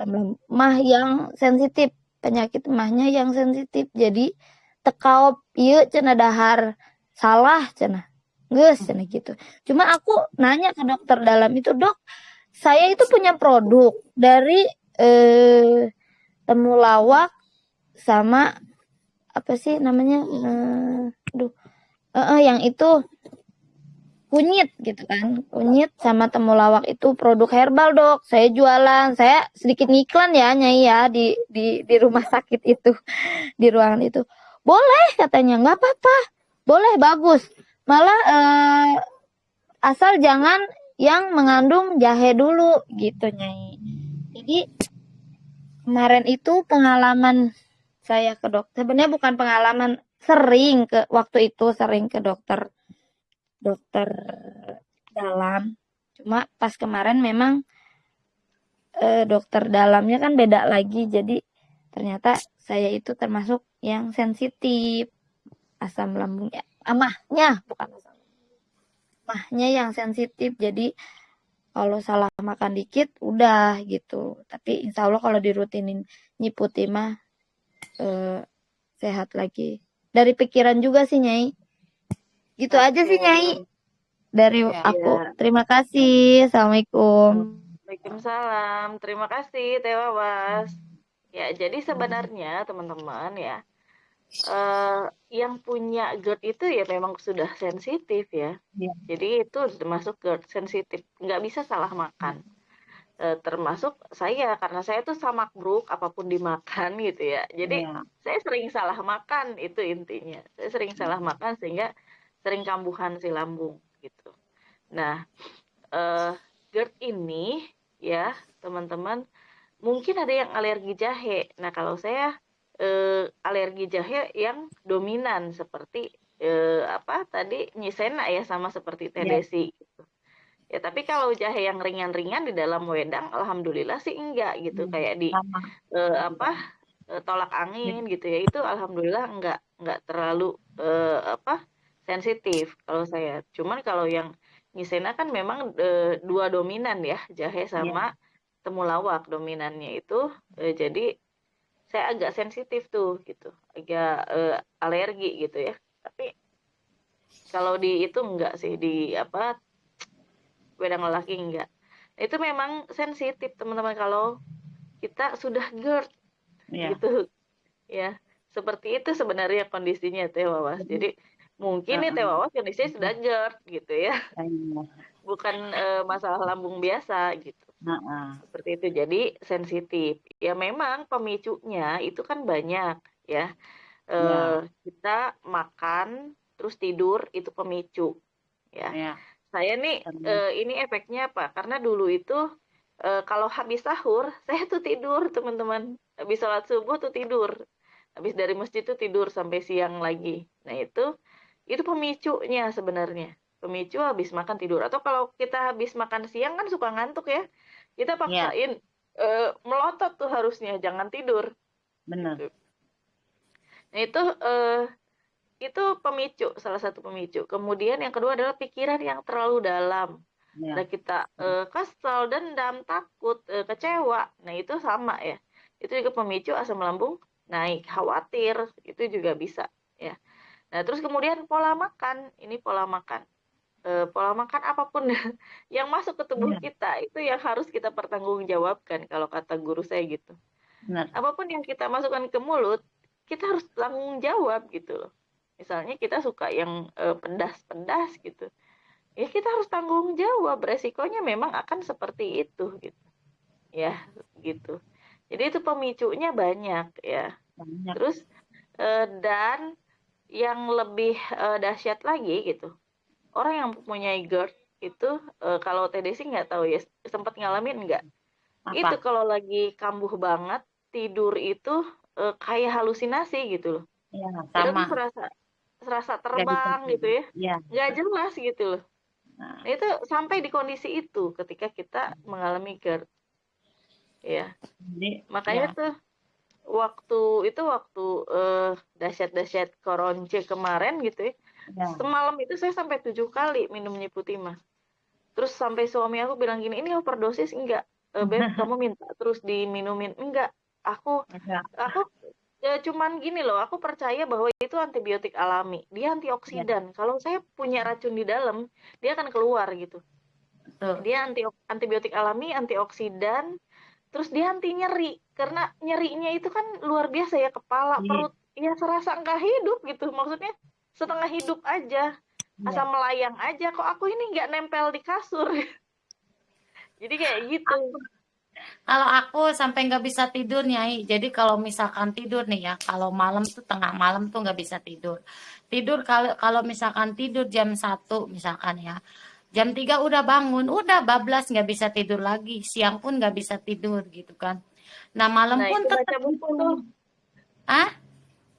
lambung mah yang sensitif, penyakit mahnya yang sensitif, jadi tekaop iya cenah dahar salah cenah geus cenah gitu. Cuma aku nanya ke dokter dalam itu, dok saya itu punya produk dari temulawak sama apa sih namanya, yang itu kunyit gitu kan, kunyit sama temulawak itu produk herbal dok, saya jualan, saya sedikit ngiklan ya Nyai ya di rumah sakit itu, di ruangan itu. Boleh katanya, nggak apa-apa, boleh, bagus, malah asal jangan yang mengandung jahe dulu gitu Nyai. Jadi kemarin itu pengalaman saya ke dokter, sebenarnya bukan pengalaman, waktu itu sering ke dokter dalam. Cuma pas kemarin memang dokter dalamnya kan beda lagi, jadi ternyata saya itu termasuk yang sensitif asam lambungnya, mahnya bukan asam mahnya yang sensitif. Jadi kalau salah makan dikit udah gitu, tapi insya Allah kalau dirutinin nyiputi mah sehat lagi. Dari pikiran juga sih Nyai, gitu aja sih Nyai dari aku. Terima kasih. Assalamualaikum. Waalaikumsalam. Terima kasih Teh Wawas. Ya, jadi sebenarnya teman-teman ya, yang punya GERD itu ya memang sudah sensitif ya. Ya. Jadi itu termasuk GERD sensitif, nggak bisa salah makan. Termasuk saya, karena saya tuh samakbruk apapun dimakan gitu ya. Jadi Ya. saya sering salah makan, itu intinya. Saya sering salah makan sehingga sering kambuhan si lambung gitu. Nah, GERD ini ya teman-teman, mungkin ada yang alergi jahe. Nah, kalau saya alergi jahe yang dominan seperti apa tadi nyisena ya, sama seperti Ya. TDC gitu. Ya, tapi kalau jahe yang ringan-ringan di dalam wedang, alhamdulillah sih enggak gitu. Kayak di Sama. apa tolak angin gitu ya, itu alhamdulillah enggak terlalu apa sensitif kalau saya. Cuman kalau yang nyisena kan memang dua dominan ya, jahe Ya. sama temulawak dominannya itu. Jadi saya agak sensitif tuh gitu, agak alergi gitu ya. Tapi kalau di itu enggak sih, di apa wedang lelaki enggak. Itu memang sensitif teman-teman kalau kita sudah GERD Ya. gitu ya. Seperti itu sebenarnya kondisinya Teh Wawas. Jadi mungkin nih Teh Wawas kondisinya sudah GERD gitu ya, bukan masalah lambung biasa gitu. Seperti itu. Jadi sensitif. Ya memang pemicunya itu kan banyak ya. Kita makan terus tidur itu pemicu ya. Ya. Saya nih ini efeknya apa? Karena dulu itu kalau habis sahur saya tuh tidur teman-teman. Habis sholat subuh tuh tidur. Habis dari masjid tuh tidur sampai siang lagi. Nah itu pemicunya sebenarnya. Pemicu habis makan tidur. Atau kalau kita habis makan siang kan suka ngantuk ya. Kita Ya. paksain melotot tuh harusnya, jangan tidur. Benar. Gitu. Nah itu pemicu, salah satu pemicu. Kemudian yang kedua adalah pikiran yang terlalu dalam. Ya. Nah kita kesel, dendam, takut, kecewa. Nah itu sama ya. Itu juga pemicu asam lambung naik, khawatir, itu juga bisa ya. Nah terus kemudian pola makan, ini pola makan. Pola makan apapun yang masuk ke tubuh Ya. kita itu yang harus kita pertanggungjawabkan kalau kata guru saya gitu. Benar. Apapun yang kita masukkan ke mulut, kita harus tanggung jawab gitu loh. Misalnya kita suka yang pedas-pedas gitu. Ya kita harus tanggung jawab, resikonya memang akan seperti itu gitu. Ya, gitu. Jadi itu pemicunya banyak ya. Banyak. Terus dan yang lebih dahsyat lagi gitu. Orang yang mempunyai GERD itu kalau TDC nggak tahu ya, sempat ngalamin nggak? Itu Apa? kalau lagi kambuh banget, tidur itu kayak halusinasi gitu loh. Ya, Kita tuh sama. serasa Nggak bisa terbang gitu tidur. ya. Ya. Nggak jelas gitu loh. Nah, Nah, itu sampai di kondisi itu ketika kita mengalami GERD. Ya. jadi Makanya ya. tuh waktu dahsyat-dahsyat koronce kemarin gitu ya. Ya. Semalam itu saya sampai 7 kali minum Nyiputima. Terus sampai suami aku bilang gini, ini overdosis enggak? Beb, kamu minta terus diminumin. Enggak. Aku Ya. cuman gini loh, aku percaya bahwa itu antibiotik alami. Dia Ya. antioksidan. Kalau saya punya racun di dalam, dia akan keluar gitu. Betul. Dia antibiotik alami, antioksidan, terus dia anti nyeri. Karena nyerinya itu kan luar biasa ya, kepala, Iya. perut. Ya serasa enggak hidup gitu. Maksudnya setengah hidup aja. Asal Iya. melayang aja. Kok aku ini nggak nempel di kasur? Jadi kayak gitu. Kalau aku sampai nggak bisa tidur Nyai. Jadi kalau misalkan tidur nih ya, kalau malam tuh tengah malam tuh nggak bisa tidur. Tidur kalau misalkan tidur jam 1 misalkan ya. Jam 3 udah bangun, udah bablas nggak bisa tidur lagi. Siang pun nggak bisa tidur gitu kan. Nah malam Nah, pun itu baca tetap buku tuh. gitu. Ah?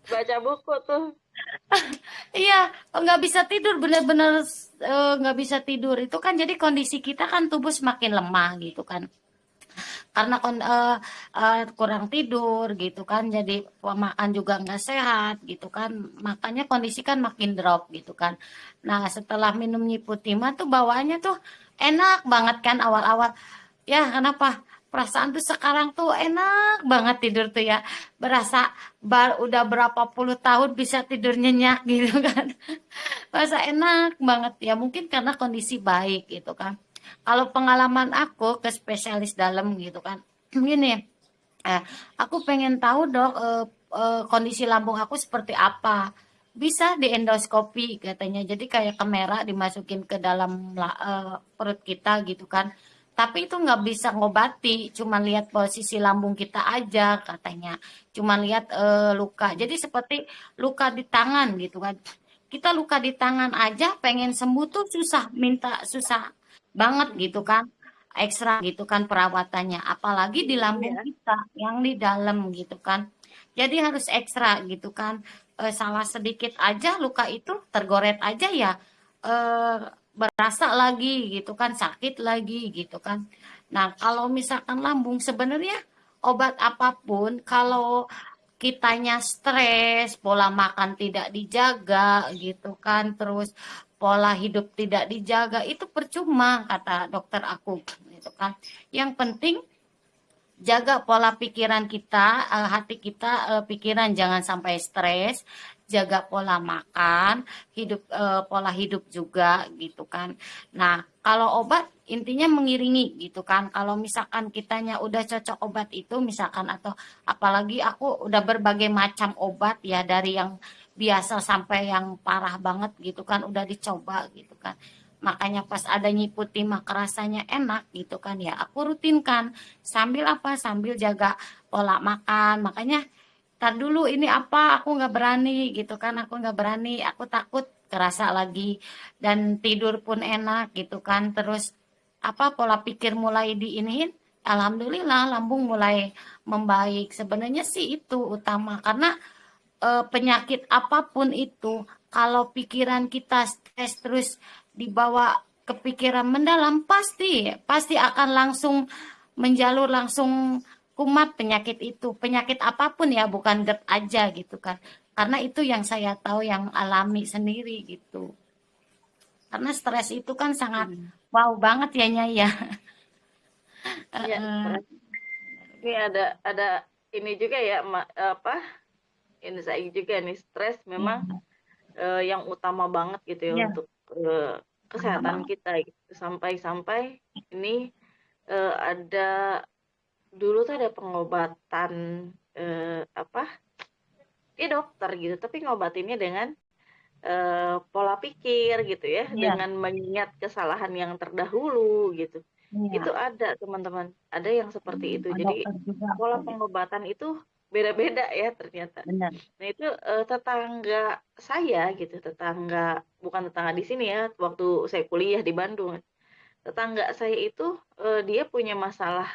Baca buku tuh. Iya, nggak bisa tidur, bener-bener nggak bisa tidur. Itu kan jadi kondisi kita kan tubuh semakin lemah gitu kan. Karena kurang tidur gitu kan, jadi makan juga nggak sehat gitu kan, makanya kondisi kan makin drop gitu kan. Nah setelah minum Nyiputima tuh bawaannya tuh enak banget kan awal-awal ya. Kenapa perasaan tuh sekarang tuh enak banget tidur tuh ya, berasa udah berapa puluh tahun bisa tidur nyenyak gitu kan. Rasa enak banget ya, mungkin karena kondisi baik gitu kan. Kalau pengalaman aku ke spesialis dalam gitu kan, gini, Eh, aku pengen tahu dok, kondisi lambung aku seperti apa. Bisa di endoskopi katanya. Jadi kayak kamera dimasukin ke dalam perut kita gitu kan. Tapi itu nggak bisa ngobati, cuma lihat posisi lambung kita aja katanya. Cuma lihat luka. Jadi seperti luka di tangan gitu kan. Kita luka di tangan aja pengen sembuh tuh susah, minta susah banget gitu kan, ekstra gitu kan perawatannya, apalagi di lambung Iya. kita yang di dalam gitu kan. Jadi harus ekstra gitu kan. Salah sedikit aja luka itu tergoret aja ya, eh, berasa lagi gitu kan, sakit lagi gitu kan. Nah, kalau misalkan lambung sebenarnya obat apapun kalau kitanya stres, pola makan tidak dijaga gitu kan, terus pola hidup tidak dijaga, itu percuma kata dokter aku gitu kan. Yang penting jaga pola pikiran kita, hati kita, pikiran jangan sampai stres, jaga pola makan, hidup pola hidup juga gitu kan. Nah, kalau obat intinya mengiringi gitu kan. Kalau misalkan kitanya udah cocok obat itu misalkan, atau apalagi aku udah berbagai macam obat ya, dari yang biasa sampai yang parah banget gitu kan udah dicoba gitu kan. Makanya pas ada nyiputi maka rasanya enak gitu kan ya. Aku rutinkan sambil apa? Sambil jaga pola makan. Makanya tar dulu ini apa? Aku nggak berani gitu kan. Aku nggak berani. Aku takut kerasa lagi, dan tidur pun enak gitu kan. Terus apa, pola pikir mulai diiniin. Alhamdulillah lambung mulai membaik. Sebenarnya sih itu utama, karena penyakit apapun itu, kalau pikiran kita stres terus dibawa ke pikiran mendalam, pasti pasti akan langsung menjalur, langsung kumat penyakit itu. Penyakit apapun ya, bukan GERD aja gitu kan. Karena itu yang saya tahu, yang alami sendiri gitu. Karena stres itu kan sangat Hmm. wow banget ya Nyai ya. Iya, stres. Ini ada ini juga ya, apa? Ini saya juga nih stres memang Iya, yang utama banget gitu ya iya, untuk sama kesehatan banget. kita gitu. Sampai-sampai ini ada dulu tuh ada pengobatan apa? Dia dokter gitu, tapi ngobatinnya dengan pola pikir gitu ya, Iya, dengan mengingat kesalahan yang terdahulu gitu. Itu iya. ada teman-teman, ada yang seperti itu. Jadi Dokter juga pola aku gitu. pengobatan itu beda-beda ya ternyata. Benar. Nah itu tetangga saya gitu, bukan tetangga di sini ya, waktu saya kuliah di Bandung. Tetangga saya itu dia punya masalah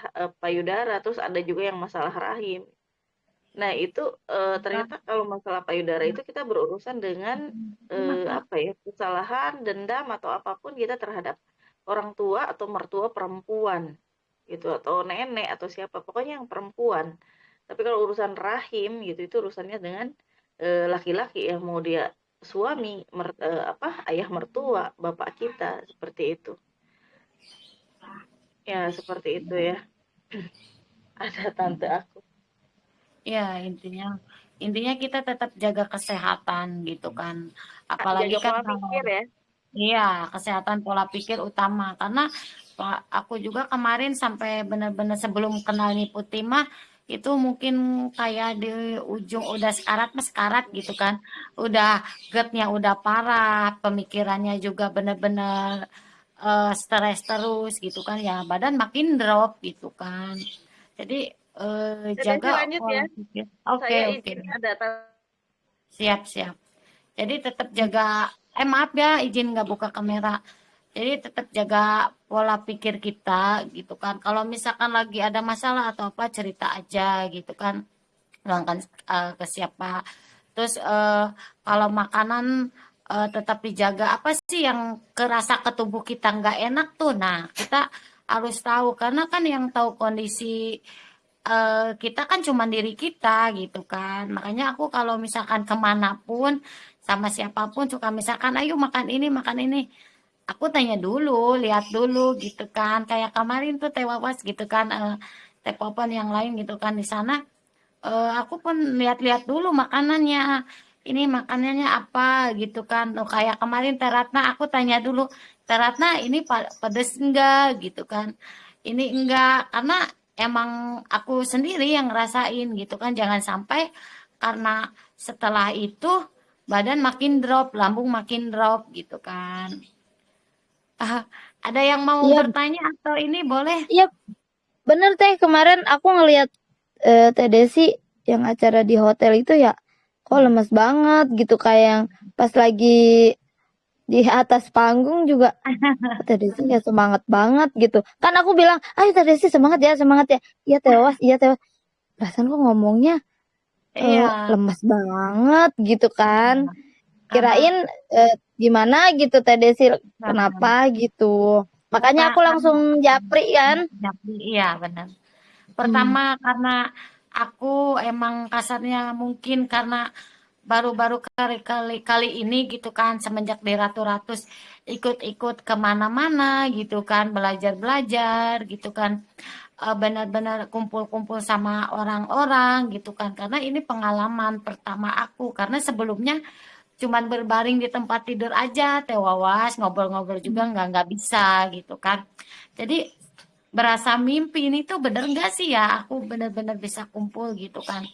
payudara, terus ada juga yang masalah rahim. Nah, itu ternyata kalau masalah payudara itu kita berurusan dengan apa ya, kesalahan, dendam atau apapun kita terhadap orang tua atau mertua perempuan gitu, atau nenek atau siapa, pokoknya yang perempuan. Tapi kalau urusan rahim gitu itu urusannya dengan laki-laki ya, mau dia suami, apa, ayah mertua, bapak kita seperti itu. Ya, seperti itu ya. Ada tante aku. Ya, intinya intinya kita tetap jaga kesehatan gitu kan. Jaga Apalagi kan pola pikir kalau ya. iya, kesehatan pola pikir utama, karena aku juga kemarin sampai benar-benar sebelum kenal Niputi mah itu mungkin kayak di ujung udah sekarat mas sekarat gitu kan. Udah GERD-nya udah parah, pemikirannya juga benar-benar stres terus gitu kan ya. Badan makin drop gitu kan. Jadi Jadi jaga lanjut ya. pola pikir. Oke, Saya oke. izin ada Siap, siap. Jadi tetap jaga, maaf ya izin nggak buka kamera. Jadi tetap jaga pola pikir kita gitu kan. Kalau misalkan lagi ada masalah atau apa, cerita aja gitu kan. Luangkan ke siapa. Terus kalau makanan tetap dijaga. Apa sih yang kerasa ke tubuh kita nggak enak tuh? Nah, kita harus tahu, karena kan yang tahu kondisi kita kan cuma diri kita gitu kan. Makanya aku kalau misalkan kemanapun sama siapapun suka misalkan ayo makan ini. Aku tanya dulu, lihat dulu gitu kan. Kayak kemarin tuh Teh Wawas gitu kan, Teh Popon yang lain gitu kan di sana. Aku pun lihat-lihat dulu makanannya. Ini makanannya apa gitu kan. Oh, kayak kemarin Teh Ratna aku tanya dulu, Teh Ratna ini pedes enggak gitu kan. Ini enggak, karena emang aku sendiri yang ngerasain gitu kan. Jangan sampai karena setelah itu badan makin drop, lambung makin drop gitu kan. Ada yang mau Iya, bertanya atau ini boleh? iya bener Teh. Kemarin aku ngelihat Teh Desi yang acara di hotel itu ya, kok lemes banget gitu kayak yang pas lagi di atas panggung juga Teh Desi ya semangat banget gitu. Kan aku bilang, ayo Teh Desi semangat ya, semangat ya. Iya tewas, iya tewas. Perasaan kok ngomongnya Iya, lemas banget gitu kan. karena Kirain gimana gitu Teh Desi, kenapa gitu. Makanya bukan aku langsung japri kan. iya benar. Hmm. Pertama karena aku emang kasarnya mungkin karena baru-baru kali ini gitu kan semenjak di Ratu Ratus ikut-ikut kemana-mana gitu kan belajar-belajar gitu kan. Benar-benar kumpul-kumpul sama orang-orang gitu kan karena ini pengalaman pertama aku karena sebelumnya cuman berbaring di tempat tidur aja teh Wawas ngobrol-ngobrol juga nggak bisa gitu kan jadi berasa mimpi ini tuh bener nggak sih ya aku bener-bener bisa kumpul gitu kan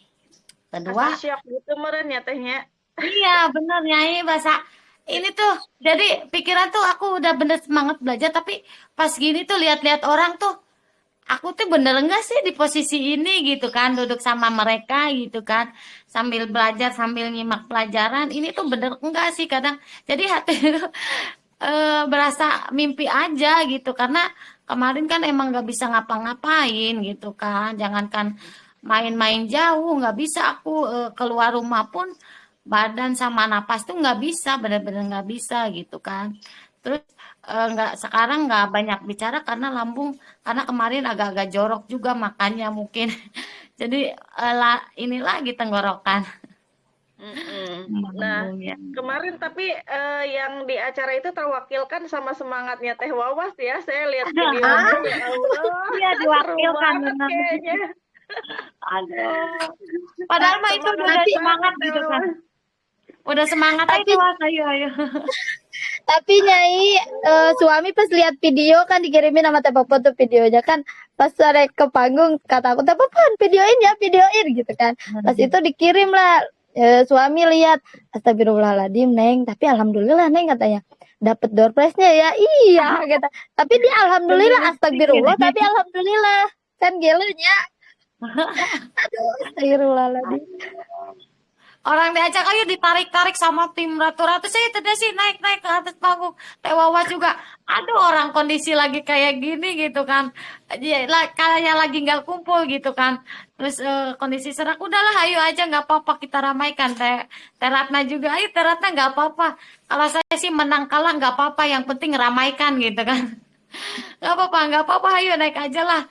kedua Asa syok gitu meren ya tehnya. iya bener Nyai bahasa ini tuh jadi pikiran tuh aku udah bener semangat belajar tapi pas gini tuh lihat-lihat orang tuh aku tuh bener enggak sih di posisi ini gitu kan duduk sama mereka gitu kan sambil belajar sambil nyimak pelajaran ini tuh bener enggak sih kadang jadi hati itu berasa mimpi aja gitu karena kemarin kan emang nggak bisa ngapa-ngapain gitu kan jangankan main-main jauh nggak bisa aku keluar rumah pun badan sama napas tuh nggak bisa bener-bener nggak bisa gitu kan terus nggak sekarang nggak banyak bicara karena lambung karena kemarin agak-agak jorok juga makannya mungkin jadi ini lagi tenggorokan Mm-mm. Nah, lambungnya kemarin tapi yang di acara itu terwakilkan sama semangatnya Teh Wawas ya. Saya lihat videonya, ya Allah, iya seru diwakilkan banget benar kayaknya. aduh padahal mah itu Semangat udah Tapi banget semangat Teh gitu kan Wawas. udah semangat aja tapi was ayo ayo tapi Nyai, suami pas lihat video kan dikirimin sama Teh Popon tuh videonya kan, pas sore ke panggung kata aku Teh Popon videoin ya, videoin gitu kan. Pas itu dikirim lah, suami lihat, astagfirullahaladzim Neng, tapi alhamdulillah Neng katanya dapat door prize-nya ya. Iya kata. Tapi dia demi alhamdulillah, lipstick astagfirullah ini tapi alhamdulillah. Kan gelunya. Aduh, astagfirullahaladzim. orang diajak ayo ditarik-tarik sama tim ratu-ratu saya tidak sih naik-naik ke atas panggung Teh Wawas juga aduh orang kondisi lagi kayak gini gitu kan dia kayaknya lagi nggak kumpul gitu kan terus kondisi serak udahlah ayo aja nggak apa-apa kita ramaikan Teh Ratna juga ayo Teh Ratna nggak apa-apa kalau saya sih menang kalah nggak apa-apa yang penting ramaikan gitu kan nggak apa-apa ayo naik aja lah.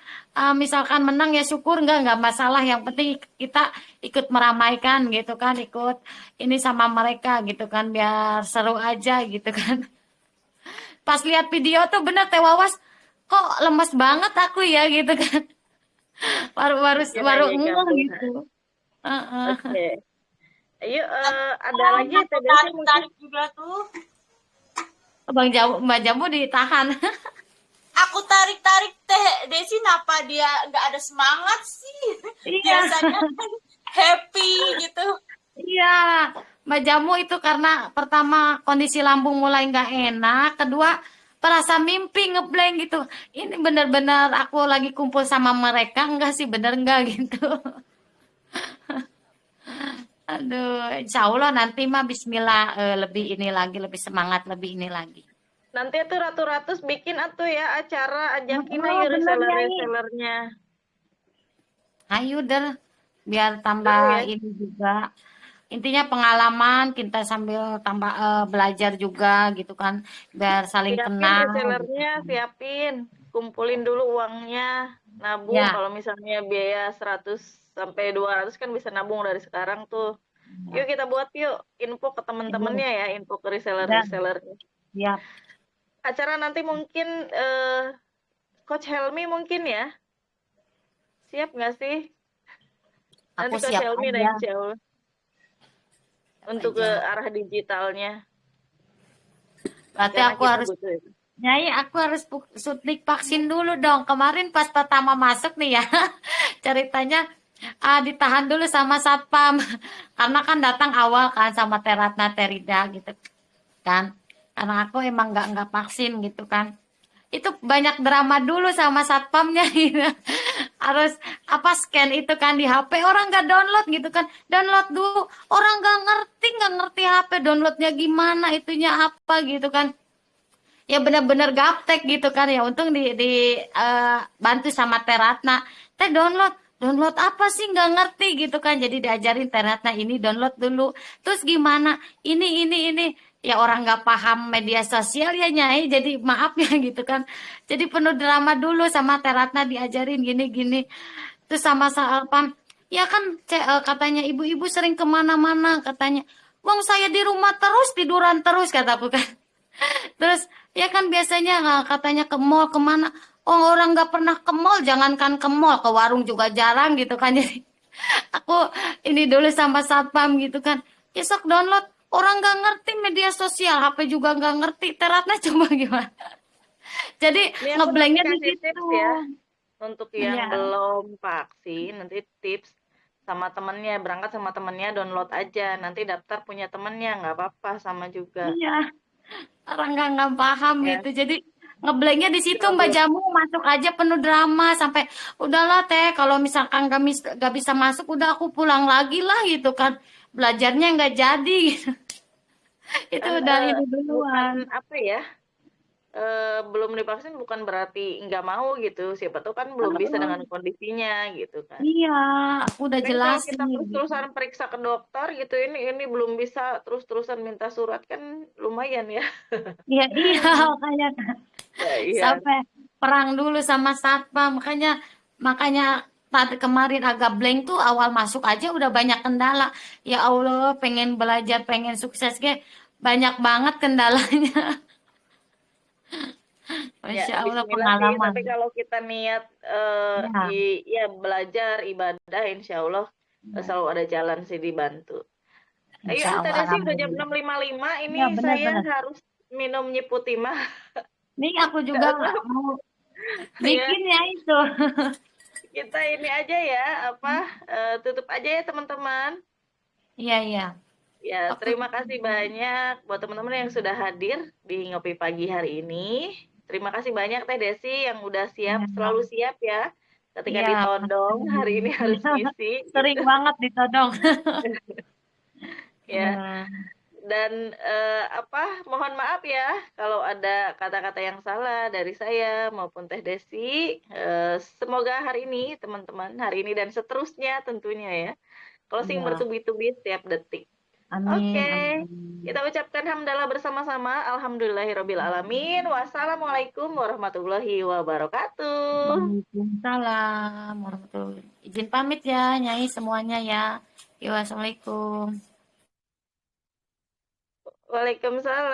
Misalkan menang ya syukur nggak masalah yang penting kita ikut meramaikan gitu kan ikut ini sama mereka gitu kan biar seru aja gitu kan pas lihat video tuh bener Teh Wawas kok lemes banget aku ya gitu kan baru baru baru Kiranya ngeh kambuh. gitu. Heeh. Oke. Ayo, ada Oh, lagi aku Teh Desi mungkin. tarik-tarik juga tuh. Bang Jamu, Mbak Jamu ditahan. Aku tarik-tarik Teh Desi, kenapa dia nggak ada semangat sih? Iya. Biasanya kan happy gitu. Iya, Mbak Jamu itu karena pertama kondisi lambung mulai nggak enak, kedua perasa mimpi ngeblank gitu. Ini benar-benar aku lagi kumpul sama mereka, enggak sih bener enggak gitu. Aduh, insya Allah nanti mah Bismillah lebih ini lagi, lebih semangat, lebih ini lagi. Nanti tuh Ratu-Ratus bikin atuh ya acara, ajakin Oh, aja bener Nyai. reseller-resellernya. Ayo deh, biar tambah Seru ya. ini juga. Intinya pengalaman kita sambil tambah belajar juga gitu kan, biar saling Siapin kenal gitu resellernya, kan. siapin. Kumpulin dulu uangnya, nabung. Ya. Kalau misalnya biaya 100 sampai 200 kan bisa nabung dari sekarang tuh. Yuk kita buat yuk, info ke teman-temannya ya, info ke Dan reseller-resellernya. ya, Acara nanti mungkin Coach Helmi mungkin ya. Siap nggak sih? Nanti aku Coach siap Helmi aja. naik jauh untuk ke Aja. arah digitalnya. Berarti Karena aku kita harus butuh itu. Nyai, aku harus suntik vaksin dulu dong. Kemarin pas pertama masuk nih ya, ceritanya ditahan dulu sama satpam karena kan datang awal kan sama Teratna Terida gitu kan. Karena aku emang nggak vaksin gitu kan. Itu banyak drama dulu sama satpamnya gitu. Harus apa scan itu kan di HP, orang nggak download gitu kan, download dulu, orang nggak ngerti HP downloadnya gimana, itunya apa gitu kan, ya benar-benar gaptek gitu kan. Ya untung bantu sama Teratna, download download apa sih, nggak ngerti gitu kan, jadi diajarin Teratna, ini download dulu, terus gimana, ini ya orang nggak paham media sosial ya Nyai, jadi maaf ya gitu kan, jadi penuh drama dulu sama Teratna, diajarin gini-gini. Terus sama Salpam, ya kan katanya ibu-ibu sering kemana-mana katanya, wong saya di rumah terus tiduran terus kataku kan. Terus ya kan biasanya katanya ke mall kemana? Oh, orang nggak pernah ke mall, jangankan ke mall, ke warung juga jarang gitu kan. Jadi aku ini dulu sama satpam gitu kan. Ya sok download. Orang nggak ngerti media sosial, HP juga nggak ngerti. Teratnya coba gimana? Jadi Ini aku nanti ngeblanknya di kasih situ. tips ya untuk yang Ya, belum vaksin, nanti tips sama temennya, berangkat sama temennya, download aja, nanti daftar punya temennya, nggak apa-apa, sama juga iya. Orang nggak paham ya. gitu. Jadi ngeblanknya di situ Mbak Trouble. Jamu, masuk aja penuh drama sampai udahlah Teh, kalau misalkan nggak bisa masuk udah aku pulang lagi lah gitu kan, belajarnya nggak jadi gitu. Itu Kan udah ini bukan duluan. apa ya, belum divaksin bukan berarti nggak mau gitu, siapa tahu kan belum bisa dengan kondisinya gitu kan. Iya, aku udah Kan kalau jelasin kita gitu. terus-terusan periksa ke dokter gitu, ini belum bisa terus-terusan minta surat kan lumayan ya. Iya, iya, makanya kan. Ya, iya. Sampai perang dulu sama satpam, makanya makanya tadi kemarin agak blank tuh, awal masuk aja udah banyak kendala. Ya Allah, pengen belajar, pengen sukses kayak banyak banget kendalanya. Ya, Masya Allah, bismillah sih, pengalaman. tapi kalau kita niat Ya, ya belajar ibadah insya Allah selalu ada jalan sih dibantu. Ayo insya Allah, Teh Desi udah jam alhamdulillah. 6.55 ini Ya, saya benar-benar. harus minum nyeputi mah. Nih aku juga Nggak usah mau ya. bikin ya itu. Kita ini aja ya, apa tutup aja ya teman-teman. Iya, iya. Ya, Aku terima kasih banyak buat teman-teman yang sudah hadir di Ngopi Pagi hari ini. Terima kasih banyak Teh Desi yang udah siap, ya, selalu siap ya. Ketika iya, ditodong, pasti. hari ini harus ngisi Sering gitu. banget ditodong. Ya, Eh, dan apa, mohon maaf ya kalau ada kata-kata yang salah dari saya maupun Teh Desi. Semoga hari ini teman-teman, hari ini dan seterusnya tentunya ya, closing Iya, bertubi-tubi setiap detik. amin, Oke, amin. kita ucapkan hamdalah bersama-sama. Alhamdulillahirabbil alamin. Wassalamualaikum warahmatullahi wabarakatuh. Waalaikumsalam warahmatullahi. Izin pamit ya, Nyai semuanya ya. Ya, wassalamualaikum. Waalaikumsalam.